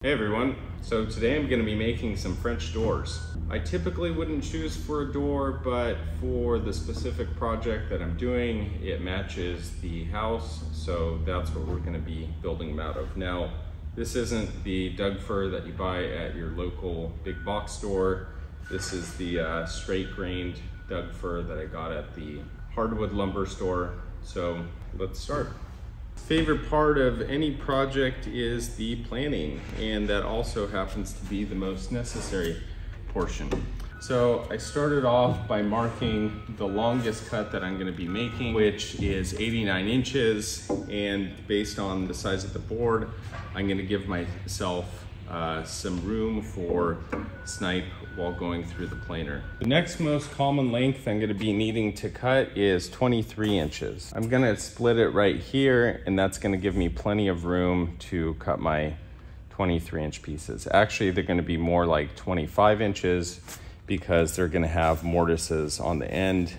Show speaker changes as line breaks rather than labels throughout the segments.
Hey everyone, so today I'm going to be making some French doors. I typically wouldn't choose for a door, but for the specific project that I'm doing, it matches the house, so that's what we're going to be building them out of. Now, this isn't the Doug fir that you buy at your local big box store. This is the straight grained Doug fir that I got at the hardwood lumber store. So let's start. Favorite part of any project is the planning, and that also happens to be the most necessary portion. So I started off by marking the longest cut that I'm going to be making, which is 89 inches, and based on the size of the board, I'm going to give myself some room for snipe while going through the planer. The next most common length I'm going to be needing to cut is 23 inches. I'm going to split it right here, and that's going to give me plenty of room to cut my 23-inch pieces. Actually, they're going to be more like 25 inches because they're going to have mortises on the end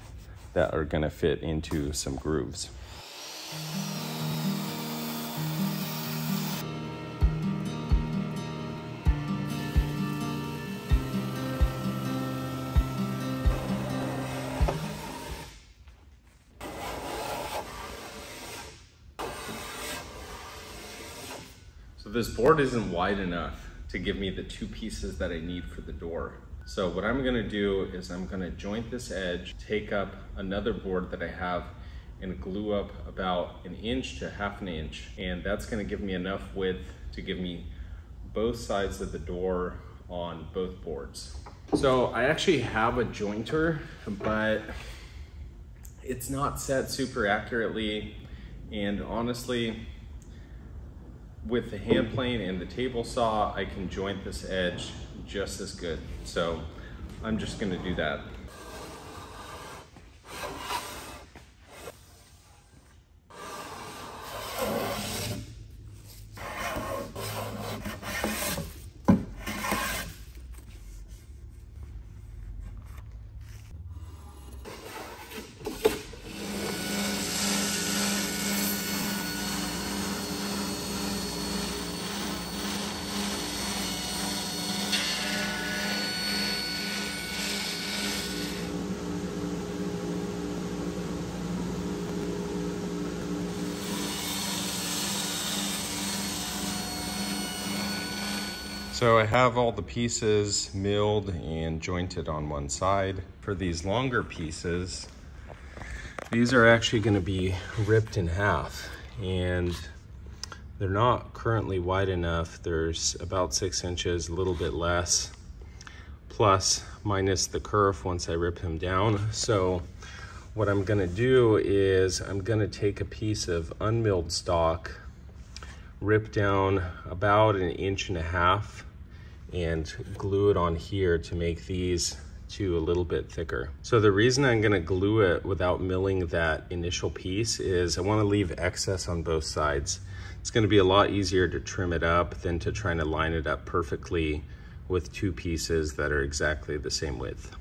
that are going to fit into some grooves. So this board isn't wide enough to give me the two pieces that I need for the door. So what I'm gonna do is I'm gonna joint this edge, take up another board that I have, and glue up about 1 inch to 1/2 inch. And that's gonna give me enough width to give me both sides of the door on both boards. So I actually have a jointer, but it's not set super accurately. And honestly, with the hand plane and the table saw, I can joint this edge just as good. So I'm just gonna do that. So I have all the pieces milled and jointed on one side. For these longer pieces, these are actually going to be ripped in half, and they're not currently wide enough. There's about 6 inches, a little bit less, plus minus the kerf once I rip him down. So what I'm going to do is I'm going to take a piece of unmilled stock, rip down about 1.5 inches, and glue it on here to make these two a little bit thicker. So the reason I'm gonna glue it without milling that initial piece is I wanna leave excess on both sides. It's gonna be a lot easier to trim it up than to try to line it up perfectly with two pieces that are exactly the same width.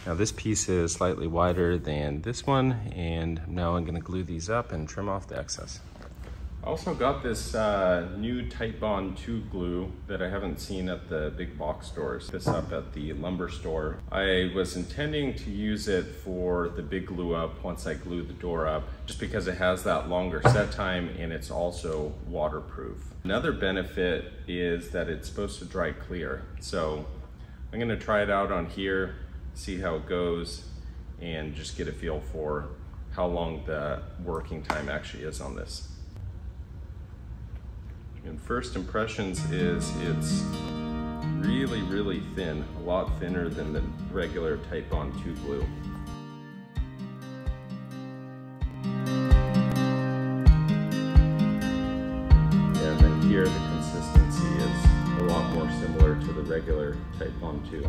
Now this piece is slightly wider than this one, and now I'm gonna glue these up and trim off the excess. I also got this new Titebond 2 glue that I haven't seen at the big box stores. This up at the lumber store. I was intending to use it for the big glue up once I glue the door up, just because it has that longer set time and it's also waterproof. Another benefit is that it's supposed to dry clear. So I'm gonna try it out on here, see how it goes, and just get a feel for how long the working time actually is on this. And first impressions is it's really, really thin, a lot thinner than the regular Titebond 2 glue. And then here the consistency is a lot more similar to the regular Titebond 2.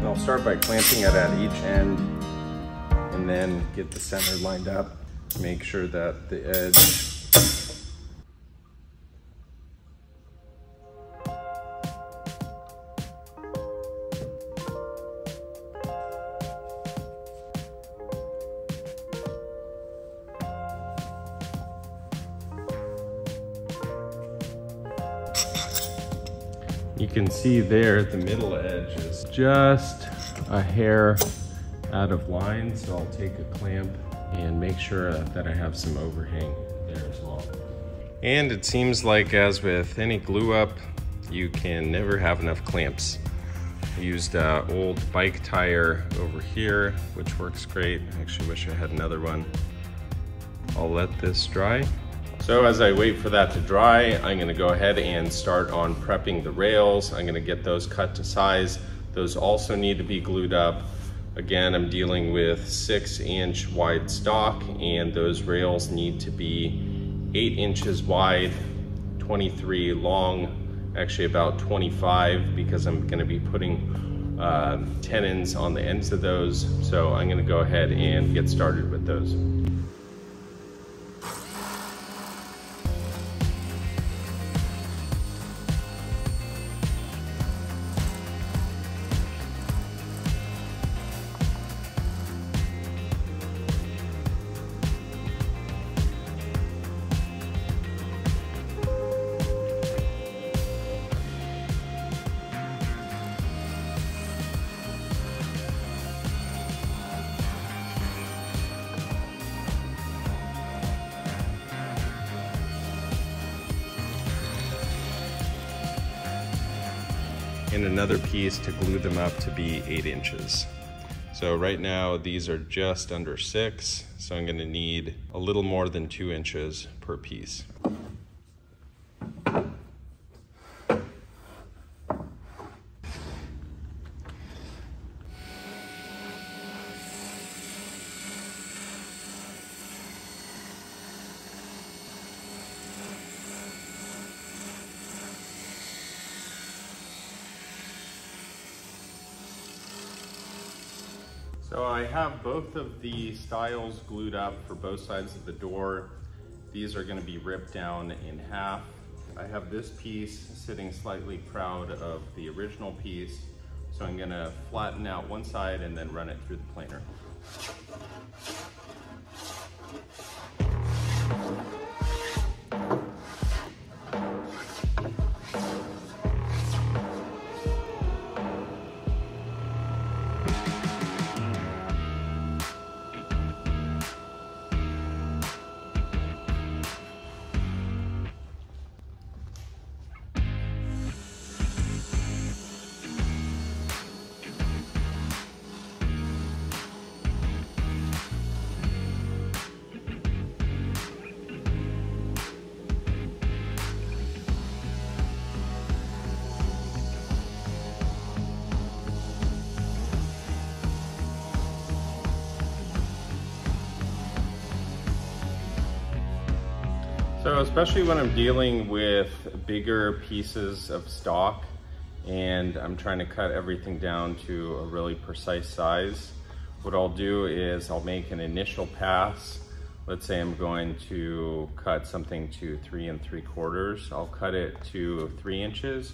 I'll start by clamping it at each end and then get the center lined up. Make sure that the edge you can see there the middle edge is just a hair out of line, so I'll take a clamp and make sure that I have some overhang there as well. And it seems like, as with any glue up, you can never have enough clamps. I used an old bike tire over here, which works great. I actually wish I had another one. I'll let this dry. So as I wait for that to dry, I'm gonna go ahead and start on prepping the rails. I'm gonna get those cut to size. Those also need to be glued up. Again, I'm dealing with 6-inch wide stock, and those rails need to be 8 inches wide, 23 long, actually about 25, because I'm gonna be putting tenons on the ends of those. So I'm gonna go ahead and get started with those. And another piece to glue them up to be 8 inches. So right now these are just under 6, so I'm going to need a little more than 2 inches per piece. So I have both of the stiles glued up for both sides of the door. These are going to be ripped down in half. I have this piece sitting slightly proud of the original piece, so I'm going to flatten out one side and then run it through the planer. So especially when I'm dealing with bigger pieces of stock and I'm trying to cut everything down to a really precise size, what I'll do is I'll make an initial pass. Let's say I'm going to cut something to 3 3/4. I'll cut it to 3 inches,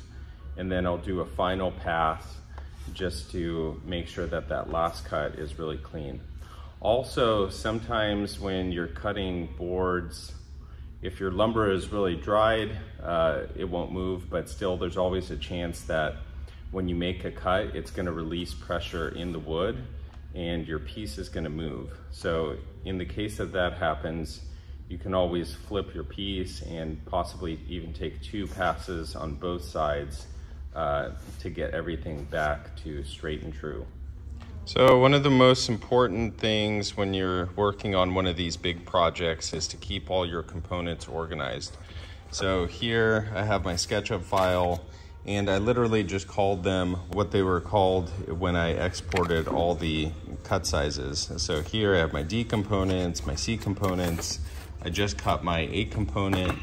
and then I'll do a final pass just to make sure that that last cut is really clean. Also, sometimes when you're cutting boards, if your lumber is really dried, it won't move, but still there's always a chance that when you make a cut, it's gonna release pressure in the wood and your piece is gonna move. So in the case that that happens, you can always flip your piece and possibly even take 2 passes on both sides to get everything back to straight and true. So one of the most important things when you're working on one of these big projects is to keep all your components organized. So here I have my SketchUp file, and I literally just called them what they were called when I exported all the cut sizes. So here I have my D components, my C components. I just cut my A component,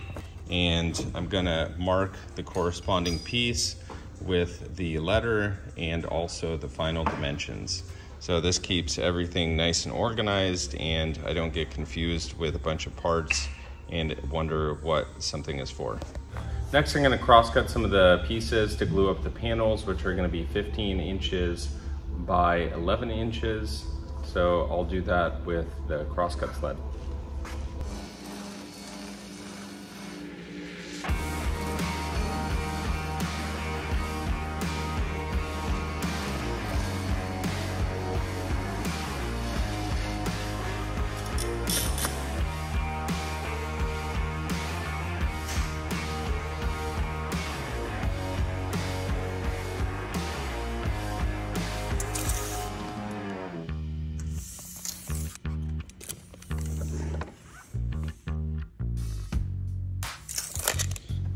and I'm gonna mark the corresponding piece with the letter and also the final dimensions. So this keeps everything nice and organized, and I don't get confused with a bunch of parts and wonder what something is for. Next, I'm going to cross-cut some of the pieces to glue up the panels, which are going to be 15 inches by 11 inches. So I'll do that with the cross-cut sled.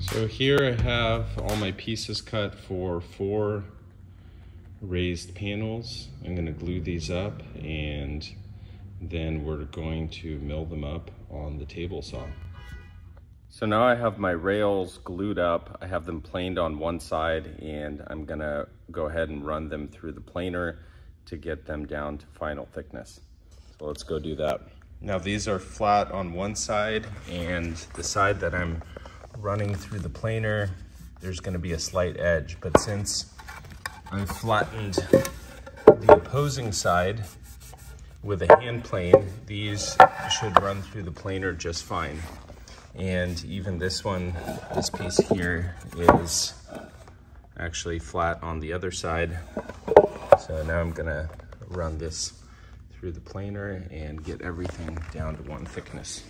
So here I have all my pieces cut for 4 raised panels. I'm going to glue these up, and then we're going to mill them up on the table saw. So now I have my rails glued up. I have them planed on one side, and I'm going to go ahead and run them through the planer to get them down to final thickness. So let's go do that. Now these are flat on one side, and the side that I'm running through the planer, there's going to be a slight edge, but since I flattened the opposing side with a hand plane, these should run through the planer just fine. And even this one, this piece here, is actually flat on the other side. So now I'm going to run this through the planer and get everything down to one thickness.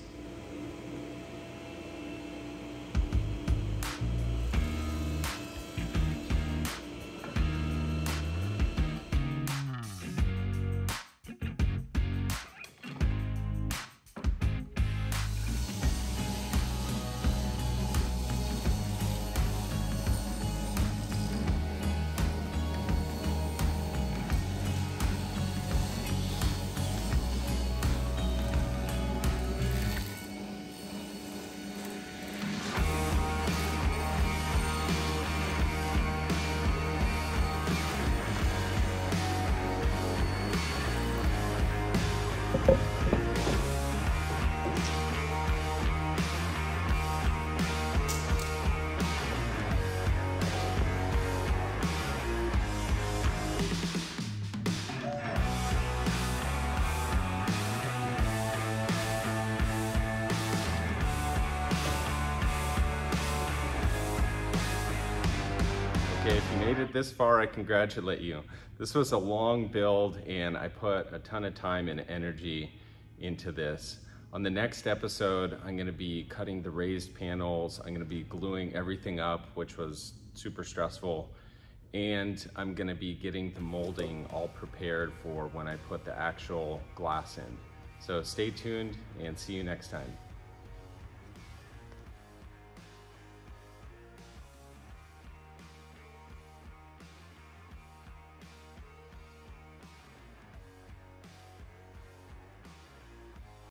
Okay, if you made it this far, I congratulate you. This was a long build, and I put a ton of time and energy into this. On the next episode, I'm gonna be cutting the raised panels. I'm gonna be gluing everything up, which was super stressful. And I'm gonna be getting the molding all prepared for when I put the actual glass in. So stay tuned and see you next time.